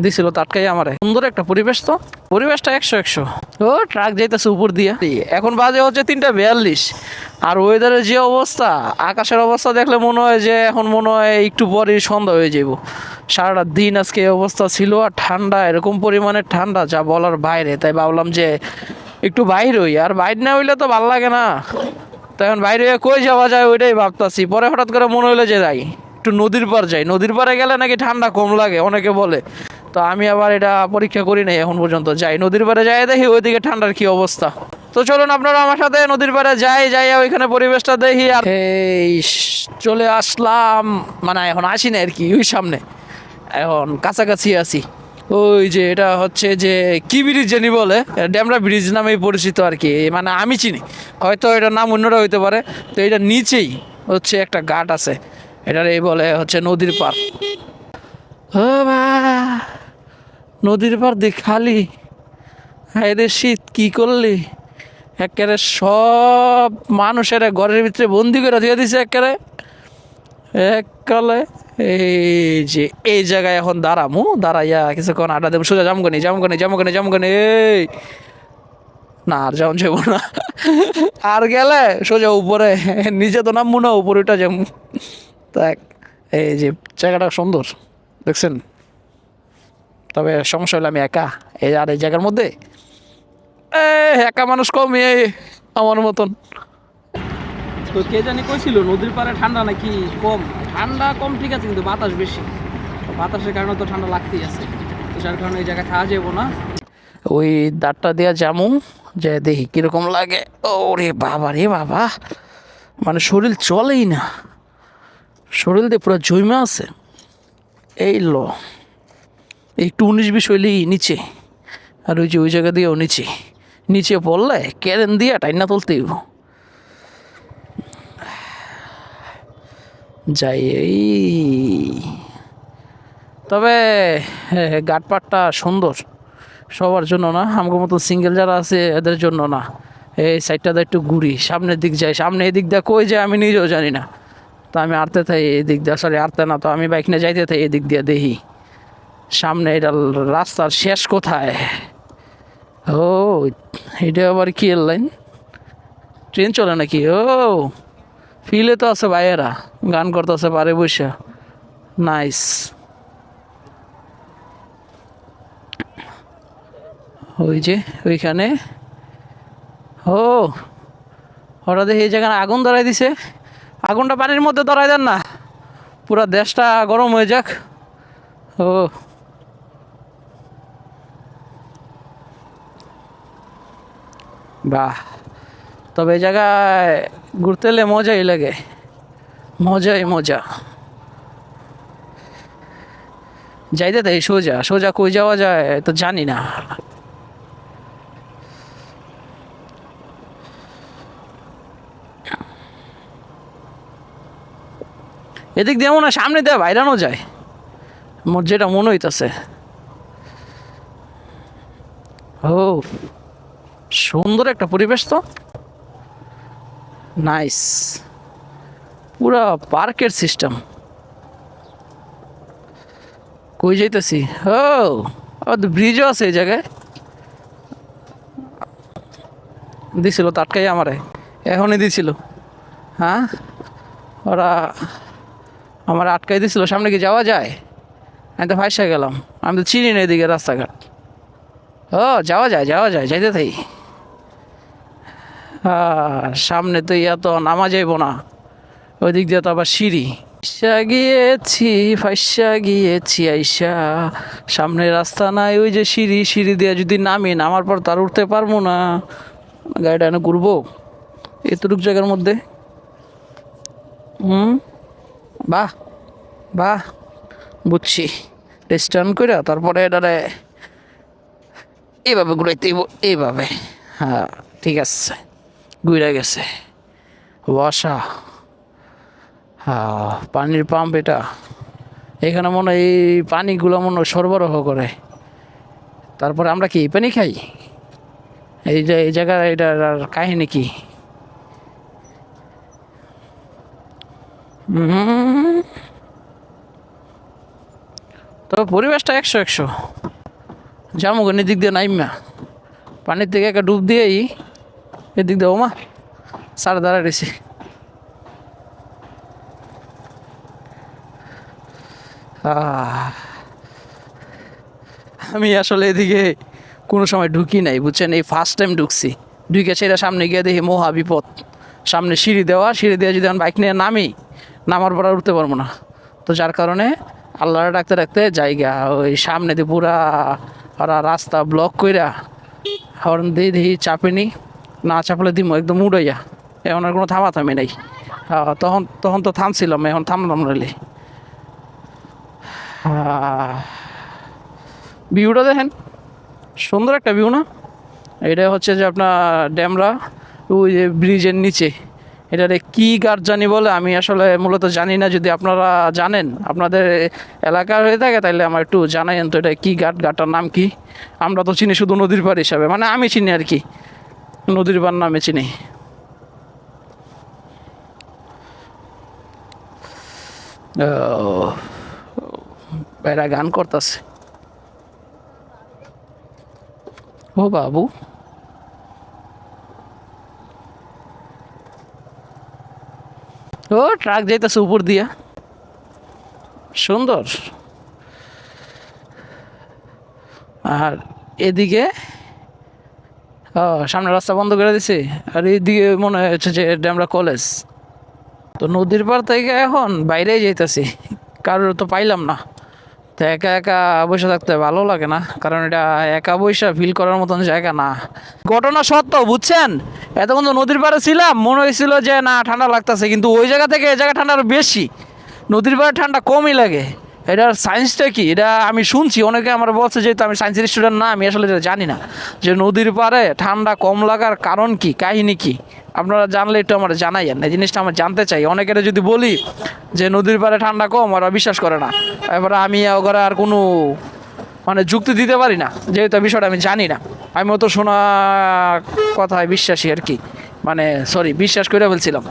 দিছিল তাটকাই আমারে। সুন্দর একটা পরিবেশ, তো পরিবেশটা 100-100। ও ট্রাক যাইতেছে উপর দিয়া। এখন বাজে হচ্ছে 3:42। আর ওয়েদারের যে অবস্থা, আকাশের অবস্থা দেখলে মনে হয় যে এখন মনে হয় একটু পরে সন্ধ্যা হয়ে যাব। সারাটা দিন আজকে এই অবস্থা ছিল, আর ঠান্ডা, এরকম পরিমাণে ঠান্ডা যা বলার বাইরে। তাই ভাবলাম যে একটু বাইর হই, আর বাইর না হইলে তো ভাল লাগে না। তো এখন বাইরে হয়ে কই যাওয়া যায় ওইটাই ভাবতাছি। পরে হঠাৎ করে মনে হলো যে যাই একটু নদীর পার যাই, নদীর পারে গেলে নাকি ঠান্ডা কম লাগে অনেকে বলে। তো আমি আবার এটা পরীক্ষা করি নাই এখন পর্যন্ত। যাই নদীর পারে যাই, দেখি ওইদিকে ঠান্ডার কি অবস্থা। তো চলুন আপনারা আমার সাথে নদীর পারে যাই ওইখানে পরিবেশটা দেখি। আর এই চলে আসলাম, মানে এখন আসি না আর কি, ওই সামনে এখন কাছাকাছি আছি। ওই যে এটা হচ্ছে যে কি ব্রিজ জানি বলে, ড্যামরা ব্রিজ নামেই পরিচিত আর কি, মানে আমি চিনি, হয়তো এটার নাম অন্যরা হইতে পারে। তো এটার নিচেই হচ্ছে একটা ঘাট আছে, এটার এই বলে হচ্ছে নদীর পার। ও বা, নদীর পার দেখ খালি, হ্যাঁ রে শীত কি করলি, একেবারে সব মানুষেরা ঘরের ভিতরে বন্দি করে দিয়ে দিছে একেবারে এককালে। এই যে এই জায়গায় এখন দাঁড়াইয়া কিছুক্ষণ আড্ডা দেবো, সোজা জামগনি। এই না, আর যাও যাবো না, আর গেলে সোজা উপরে, নিচে তো নামবো না, উপরে উঠা যাবো। দেখ এই যে জায়গাটা সুন্দর দেখছেন, তবে সমস্যা হলো আমি একা। এই আর এই জায়গার মধ্যে একা মানুষ কম, আমার মতন। তো কে জানি কইছিল নদীর পাড়ে ঠান্ডা নাকি কম। ঠান্ডা কম ঠিক আছে, কিন্তু বাতাস বেশি, বাতাসের কারণে তো ঠান্ডা লাগতেই আছে। তো যার কারণে এই জায়গায় খাওয়া যাবো না, ওই দাঁতটা দেওয়া জামু, যে দেখি কিরকম লাগে। ওরে বাবা রে বাবা, মানে শরীর চলেই না, শরীর দিয়ে পুরো জমে আছে। এই একটু 19-20 হইলেই নিচে, আর ওই যে ওই জায়গা দিয়েও নিচে পড়লে ক্যারেন দিয়া টাইনা তুলতেই যাই। এই তবে ঘাটপাটটা সুন্দর, সবার জন্য না, আমার মতো সিঙ্গেল যারা আছে এদের জন্য না। এই সাইডটাতে একটু ঘুরি, সামনের দিক যাই, সামনে এদিক দিয়ে কই যায় আমি নিজেও জানি না। তো আমি আরতে থাই এদিক দিয়ে, সরি আরতে না, তো আমি বাইক নিয়ে যাইতে থাই এদিক দিয়ে, দেখি সামনে এটা রাস্তার শেষ কোথায়। ও এটা আবার কি লাইন, ট্রেন চলে নাকি? ও ফিলে তো আছে, ভাইয়েরা গান করতেছে পারে বসে, নাইস। ওই যে ওইখানে, ও হঠাৎ এই জায়গায় আগুন ধরাই দিছে। আগুনটা পানির মধ্যে ধরাই দেন না, পুরা দেশটা গরম হয়ে যাক। ও বাহ, তবে এই জায়গায় ঘুরতে এলে মজাই লাগে, মজা। যাইতে তাই সোজা কই যাওয়া যায় তো জানি না। এদিক দিয়ে মনে হয় সামনে দিয়ে বাইরানো যায়, মোর যেটা মনে হইতেছে। ও সুন্দর একটা পরিবেশ তো, নাইস, পুরা পার্কের সিস্টেম। কই যাইতেছি? ও ব্রিজও আছে এই জায়গায়, দিছিল তাটকাই আমারে, এখনই দিছিল। হ্যাঁ, ওরা আমার আটকাই দিছিল, সামনে কি যাওয়া যায়? আমি তো ফাঁসা গেলাম, আমি তো চিনি না এদিকে রাস্তাঘাট। ও যাওয়া যায়, যাইতে থাই। সামনে তো ইয়া তো নামা যাইব না, ওই দিক দিয়ে তো আবার সিঁড়ি। ফাইসা গিয়েছি আইসা, সামনে রাস্তা নাই, ওই যে সিঁড়ি দিয়ে যদি নামার পর তার উঠতে পারবো না, গাড়িটা এনে ঘুরবো এতটুক জায়গার মধ্যে। বাহ বুঝছি, রেস্টার্ন করে তারপরে এটারে এইভাবে ঘুরাইতে এইভাবে। হ্যাঁ ঠিক আছে, ঘুরে গেছে। বসা, হ্যাঁ পানির পাম্প এটা, এখানে মনে হয় এই পানিগুলো মনে হয় সরবরাহ করে। তারপরে আমরা কি এই পানি খাই? এই জায়গার এটার কাহিনী কি? তবে পরিবেশটা 100-100। জামুগন এদিক দিয়ে নাইমা পানির থেকে একটা ডুব দিয়েই এদিক দিয়ে ওমা সার দাঁড়ায় রয়েছে। আমি আসলে এদিকে কোনো সময় ঢুকি নাই বুঝছেন, এই ফার্স্ট টাইম ঢুকছি। ঢুকে সেটা সামনে গিয়ে দেখি মহা বিপদ, সামনে সিঁড়ি দেওয়া, সিঁড়ি দিয়ে যদি আমি বাইক নিয়ে নামার পর আর উঠতে পারবো না। তো যার কারণে আল্লাহর ডাকতে ডাকতে জায়গা ওই সামনে দিয়ে পুরা ওরা রাস্তা ব্লক কইরা হর্ন দিয়ে দেখি চাপেনি, না চাপলে দিমো একদম উড়াইয়া। এখন আর কোনো থামাথামি নেই। তখন তখন তো থামছিলাম, এখন থামলাম রেলে। ভিউটা দেখেন, সুন্দর একটা ভিউ না? এটা হচ্ছে যে আপনার ড্যামরা ওই যে ব্রিজের নিচে, এটারে কি গাছ জানি বলে, আমি আসলে মূলত জানি না। যদি আপনারা জানেন, আপনাদের এলাকার হয়ে থাকে, তাহলে আমার একটু জানাইন তো এটা কি গাছটার নাম কি। আমরা তো চিনি শুধু নদীর পাড় হিসাবে, মানে আমি চিনি আর কি, নদীর পাড় নামে চিনি। ভাইরা গান করতেছে। ও বাবু, ও ট্রাক যাইতেছে উপর দিয়া, সুন্দর। আর এদিকে সামনে রাস্তা বন্ধ করে দিছে, আর এইদিকে মনে হচ্ছে যে ড্যামরা কলেজ। তো নদীর পাড় থেকে এখন বাইরেই যাইতেছি, কারোর তো পাইলাম না। তো একা একা বসে থাকতে ভালো লাগে না, কারণ এটা একা বসে ফিল করার মতন জায়গা না। ঘটনা সত্য বুঝছেন, এতক্ষণ তো নদীর পাড়ে ছিলাম, মনে হয়েছিল যে না ঠান্ডা লাগতেছে, কিন্তু ওই জায়গা থেকে এই জায়গা ঠান্ডা আরো বেশি। নদীর পাড়ে ঠান্ডা কমই লাগে। এটার সায়েন্সটা কি, এটা আমি শুনছি, অনেকে আমার বলছে, যেহেতু আমি সায়েন্সের স্টুডেন্ট না, আমি আসলে এটা জানি না যে নদীর পাড়ে ঠান্ডা কম লাগার কারণ কি, কাহিনী কি। আপনারা জানলে একটু আমার জানাইয়েন, এই জিনিসটা আমার জানতে চাই। অনেকের যদি বলি যে নদীর পাড়ে ঠান্ডা কম, ওরা বিশ্বাস করে না। এবার আমি ওরা আর কোনো মানে যুক্তি দিতে পারি না, যেহেতু বিষয়টা আমি জানি না। আমি অত শোনা কথায় বিশ্বাসী আর কি, মানে সরি, বিশ্বাস করে বলছিলাম।